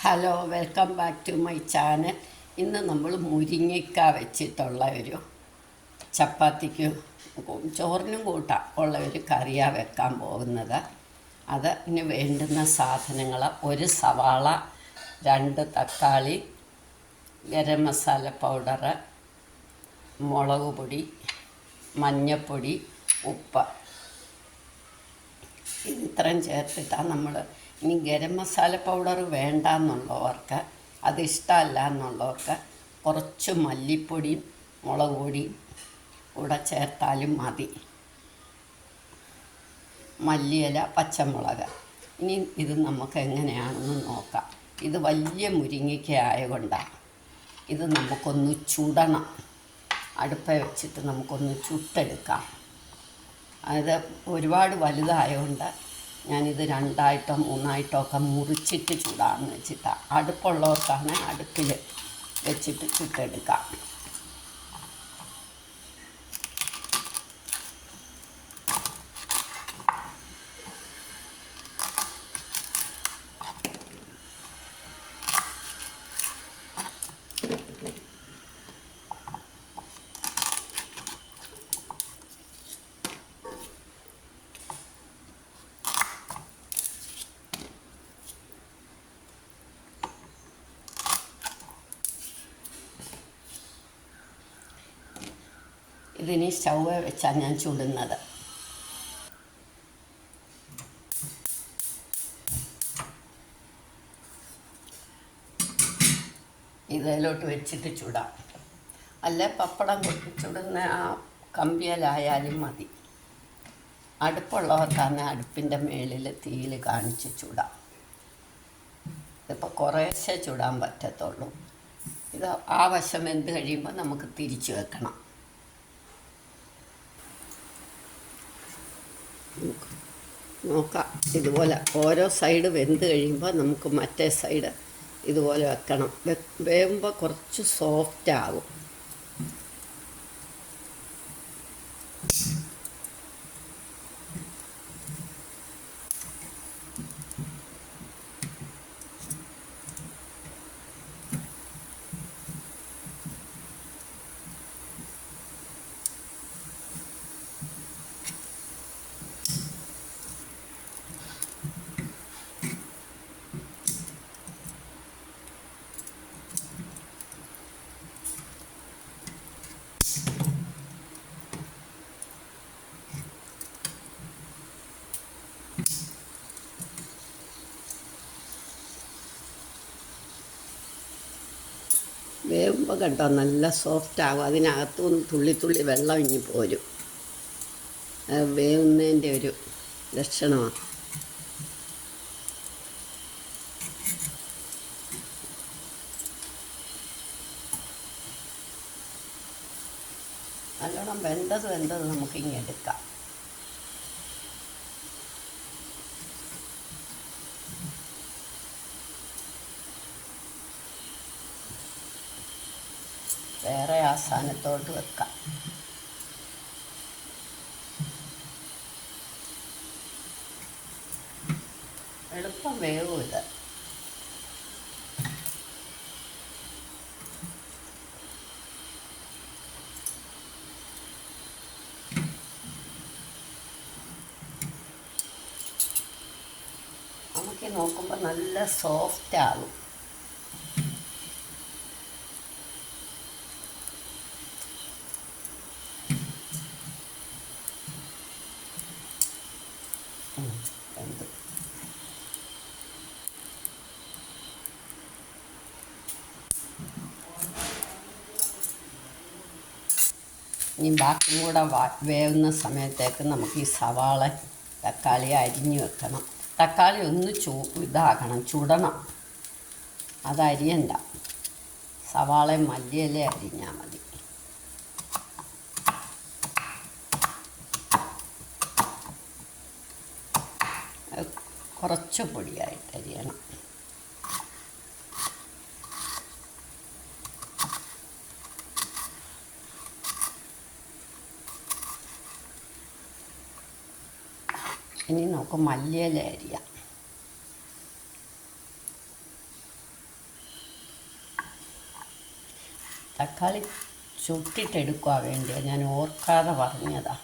Hello, welcome back to my channel. ഇന്ന് നമ്മൾ മുരിങ്ങയ്ക്ക വെച്ചിട്ടുള്ള ഒരു ചപ്പാത്തിക്കും ചോറിനും കൂട്ടാൻ ഉള്ള ഒരു കറിയാണ് വെക്കാൻ പോകുന്നത്. അതിന് വേണ്ടുന്ന സാധനങ്ങൾ: ഒരു സവാള, 2 തക്കാളി, ഗരം മസാല പൗഡർ, മുളക് പൊടി, മഞ്ഞൾപ്പൊടി, ഉപ്പ്. ഇത്രയും ചേർത്തിട്ടാണ് നമ്മൾ. ഇനി ഗരം മസാല പൗഡർ വേണ്ട എന്നുള്ളവർക്ക്, അതിഷ്ടമല്ല എന്നുള്ളവർക്ക് കുറച്ച് മല്ലിപ്പൊടിയും മുളക് പൊടിയും കൂടെ ചേർത്താലും മതി. മല്ലിയില, പച്ചമുളക്. ഇനി ഇത് നമുക്ക് എങ്ങനെയാണെന്ന് നോക്കാം. ഇത് വലിയ മുരിങ്ങയ്ക്ക ആയതുകൊണ്ടാണ് ഇത് നമുക്കൊന്ന് ചുടണം. അടുപ്പ വെച്ചിട്ട് നമുക്കൊന്ന് ചുട്ടെടുക്കാം. അത് ഒരുപാട് വലുതായതുകൊണ്ട് ഞാനിത് 2ആയിട്ടോ 3ആയിട്ടോ ഒക്കെ മുറിച്ചിട്ട് ചൂടാമെന്ന് വെച്ചിട്ടാണ്. അടുപ്പുള്ളവർക്കാണ് അടുപ്പിൽ വെച്ചിട്ട് ചുട്ടെടുക്കാം. ഇതിനി സ്റ്റൗവ് വെച്ചാണ് ഞാൻ ചുടുന്നത്. ഇതിലോട്ട് വെച്ചിട്ട് ചുടാം. അല്ല, പപ്പടം ചുടുന്ന ആ കമ്പിയലായാലും മതി. അടുപ്പുള്ളവർക്കാണ് അടുപ്പിൻ്റെ മേളിൽ തീയിൽ കാണിച്ച് ചുടാം. ഇതിപ്പോൾ കുറേശ്ശെ ചുടാൻ പറ്റത്തുള്ളൂ. ഇത് ആ വശം വെന്ത് കഴിയുമ്പോൾ നമുക്ക് തിരിച്ചു വെക്കണം. നോക്കാം. ഇതുപോലെ ഓരോ സൈഡ് വെന്ത് കഴിയുമ്പോൾ നമുക്ക് മറ്റേ സൈഡ് ഇതുപോലെ വെക്കണം. വേകുമ്പോൾ കുറച്ച് സോഫ്റ്റ് ആകും. വേകുമ്പോൾ കേട്ടോ നല്ല സോഫ്റ്റ് ആകും. അതിനകത്തുനിന്ന് തുള്ളി തുള്ളി വെള്ളം ഇങ്ങി പോരും. വേവുന്നതിൻ്റെ ഒരു ലക്ഷണമാണ്. നല്ലോണം വെന്തത് നമുക്കിങ്ങനെ എടുക്കാം. വേറെ ആ സാധനത്തോട്ട് വെക്കാം. എളുപ്പം വേവും ഇത്. നമുക്ക് നോക്കുമ്പോൾ നല്ല സോഫ്റ്റ് ആകും. ഇനി ബാക്കിയും കൂടെ വേവുന്ന സമയത്തേക്ക് നമുക്ക് ഈ സവാള, തക്കാളി അരിഞ്ഞു വെക്കണം. തക്കാളി ഒന്ന് ഇതാകണം, ചുടണം. അതരിയണ്ട. സവാളയും മല്ലിയില അരിഞ്ഞാൽ മതി. കുറച്ച് പൊടിയായിട്ട് അരിയണം. ഇനി നമുക്ക് മല്ലിയില അരിയാം. തക്കാളി ചുട്ടിട്ടെടുക്കുക വേണ്ടിയ, ഞാൻ ഓർക്കാതെ പറഞ്ഞതാ.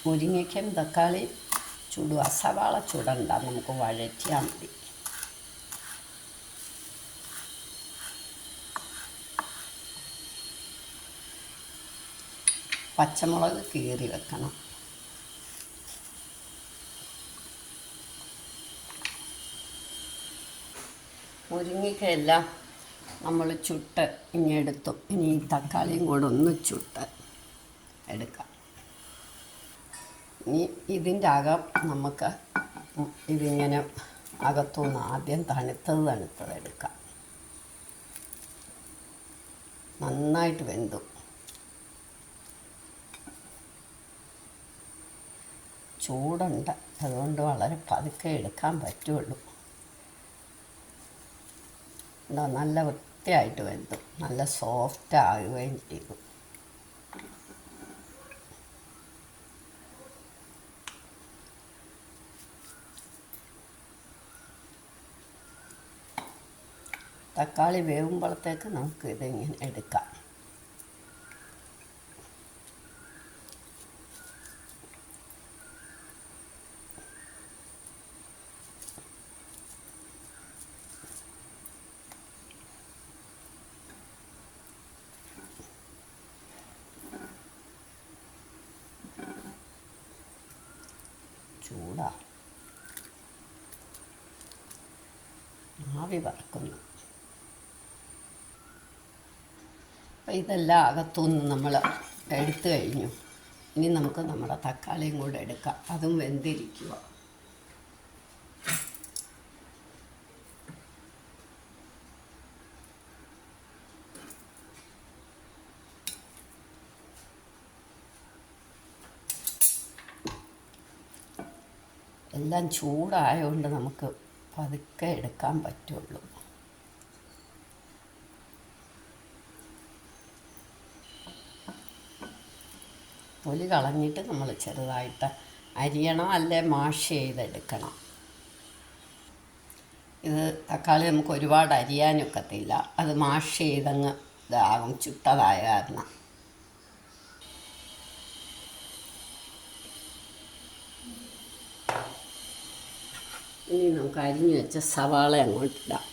മുരിങ്ങയ്ക്കും തക്കാളി ചുടുക, സവാള ചുടണ്ട, നമുക്ക് വഴറ്റിയാൽ മതി. പച്ചമുളക് കീറി വെക്കണം. മുരിങ്ങയ്ക്കെല്ലാം നമ്മൾ ചുട്ട് ഇങ്ങെടുത്തു. ഇനി ഈ തക്കാളിയും കൂടെ ഒന്ന് ചുട്ട് എടുക്കാം. ഇനി ഇതിൻ്റെ അകം നമുക്ക് ഇതിങ്ങനെ അകത്തുനിന്ന് ആദ്യം തണുത്തത് എടുക്കാം. നന്നായിട്ട് വെന്തു. ചൂടുണ്ട്, അതുകൊണ്ട് വളരെ പതുക്കെ എടുക്കാൻ പറ്റുള്ളൂ. നല്ല വൃത്തിയായിട്ട് വെന്തു, നല്ല സോഫ്റ്റ് ആകുകയും ചെയ്തു. തക്കാളി വേവുമ്പോഴത്തേക്ക് നമുക്ക് ഇതിങ്ങനെ എടുക്കാം. ചൂടാ, ആവി പറക്കുന്നു. അപ്പം ഇതെല്ലാം അകത്തുനിന്ന് നമ്മൾ എടുത്തു കഴിഞ്ഞു. ഇനി നമുക്ക് നമ്മുടെ തക്കാളിയും കൂടെ എടുക്കാം. അതും വെന്തിരിക്കുക. എല്ലാം ചൂടായതുകൊണ്ട് നമുക്ക് പതുക്കെ എടുക്കാൻ പറ്റുള്ളൂ. തൊലി കളഞ്ഞിട്ട് നമ്മൾ ചെറുതായിട്ട് അരിയണം, അല്ലെ മാഷ് ചെയ്തെടുക്കണം. ഇത് തക്കാളി നമുക്ക് ഒരുപാട് അരിയാനൊക്കത്തില്ല, അത് മാഷ് ചെയ്തങ്ങ് ഇതാകും, ചുട്ടതായ കാരണം. ഇനി നമുക്ക് അരിഞ്ഞു വെച്ച സവാള അങ്ങോട്ടിടാം.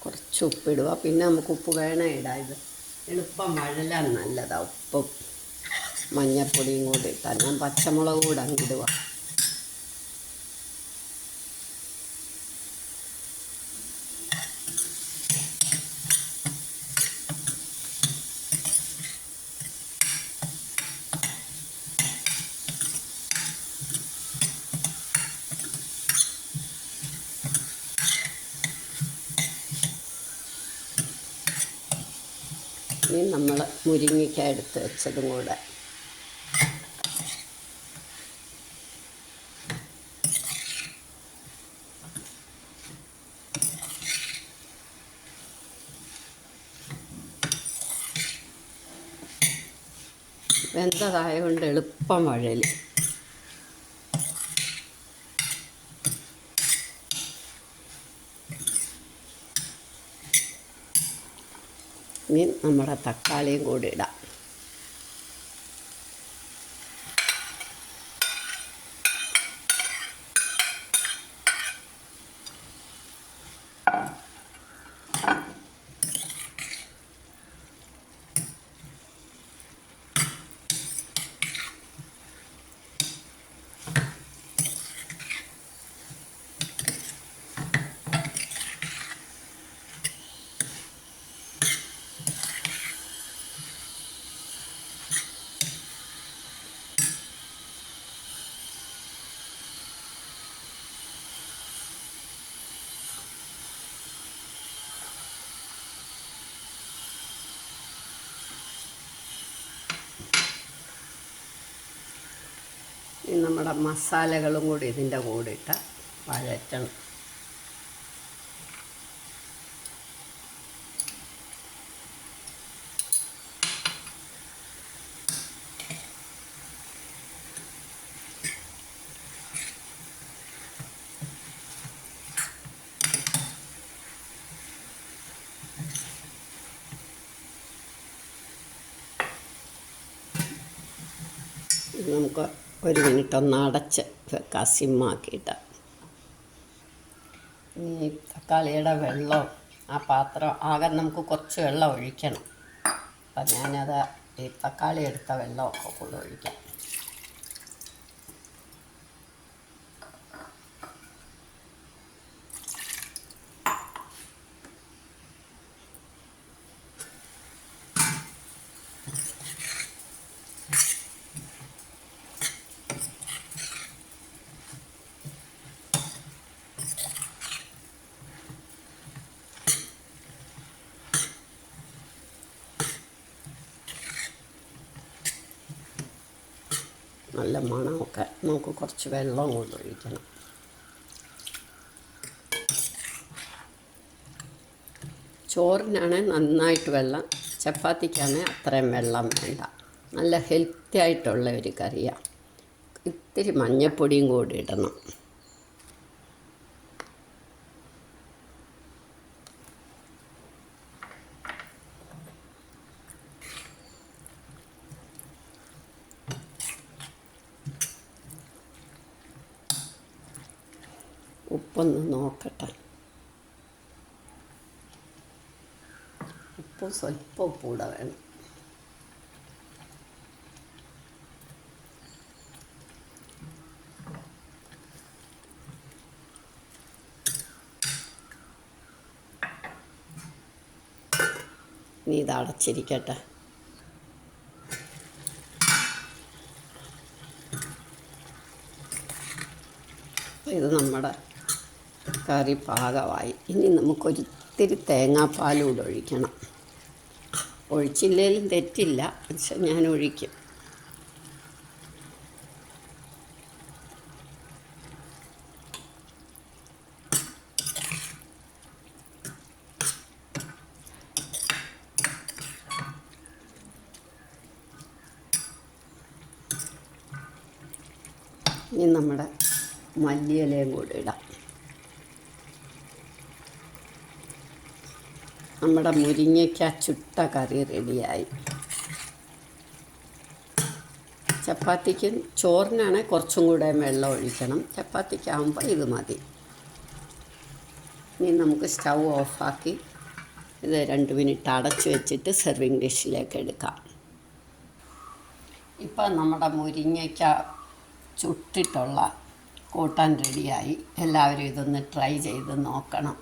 കുറച്ച് ഉപ്പിടുക, പിന്നെ നമുക്ക് ഉപ്പ് വേണം ഇടാം. ഇത് എളുപ്പം വഴലാൻ നല്ലതാണ്. ഉപ്പും മഞ്ഞൾപ്പൊടിയും കൂടി ഇട്ടാൽ, ഞാൻ പച്ചമുളക് കൂടെ അങ്ങിടുക. ഇനി നമ്മൾ മുരിങ്ങയ്ക്ക എടുത്ത് വെച്ചതും കൂടെ വെന്തതായതുകൊണ്ട് എളുപ്പം വഴലും. ഇനി നമ്മുടെ തക്കാളിയും കൂടി ഇടാം. നമ്മുടെ മസാലകളും കൂടി ഇതിൻ്റെ കൂടെ ഇട്ട് വഴറ്റണം. ഇത് നമുക്ക് 1 മിനിറ്റ് ഒന്ന് അടച്ച് വെക്കാം, സിമ്മാക്കിയിട്ട്. ഇനി തക്കാളിയുടെ വെള്ളം ആ പാത്രം ആകെ നമുക്ക് കുറച്ച് വെള്ളം ഒഴിക്കണം. അപ്പം ഞാനത് ഈ തക്കാളി എടുത്ത വെള്ളമൊക്കെ കൂടെ ഒഴിക്കാം. നല്ല മണമൊക്കെ നമുക്ക് കുറച്ച് വെള്ളം കൊണ്ട് ഒഴിക്കണം. ചോറിനാണെങ്കിൽ നന്നായിട്ട് വെള്ളം, ചപ്പാത്തിക്കാണെങ്കിൽ അത്രയും വെള്ളം വേണ്ട. നല്ല ഹെൽത്തി ആയിട്ടുള്ള ഒരു കറിയാണ്. ഇത്തിരി മഞ്ഞൾപ്പൊടിയും കൂടി ഇടണം. ഉപ്പൊന്ന് നോക്കട്ടെ. ഉപ്പ് സ്വല്പം കൂടെ വേണം. ഇനി ഇത് അടച്ചിരിക്കട്ടെ. ഇത് നമ്മുടെ കറി പാകമായി. ഇനി നമുക്കൊരിത്തിരി തേങ്ങാപ്പാലൂടെ ഒഴിക്കണം. ഒഴിച്ചില്ലെങ്കിലും തെറ്റില്ല, പക്ഷെ ഞാൻ ഒഴിക്കും. ഇനി നമ്മുടെ മല്ലിയിലയും കൂടി ഇടാം. നമ്മുടെ മുരിങ്ങയ്ക്ക ചുട്ട കറി റെഡിയായി. ചപ്പാത്തിക്കും ചോറിനാണെങ്കിൽ കുറച്ചും കൂടെ വെള്ളം ഒഴിക്കണം. ചപ്പാത്തിക്കാകുമ്പോൾ ഇത് മതി. ഇനി നമുക്ക് സ്റ്റൗ ഓഫാക്കി ഇത് 2 മിനിറ്റ് അടച്ച് വെച്ചിട്ട് സെർവിങ് ഡിഷിലേക്ക് എടുക്കാം. ഇപ്പം നമ്മുടെ മുരിങ്ങയ്ക്ക ചുട്ടിട്ടുള്ള കൂട്ടാൻ റെഡിയായി. എല്ലാവരും ഇതൊന്ന് ട്രൈ ചെയ്ത് നോക്കണം.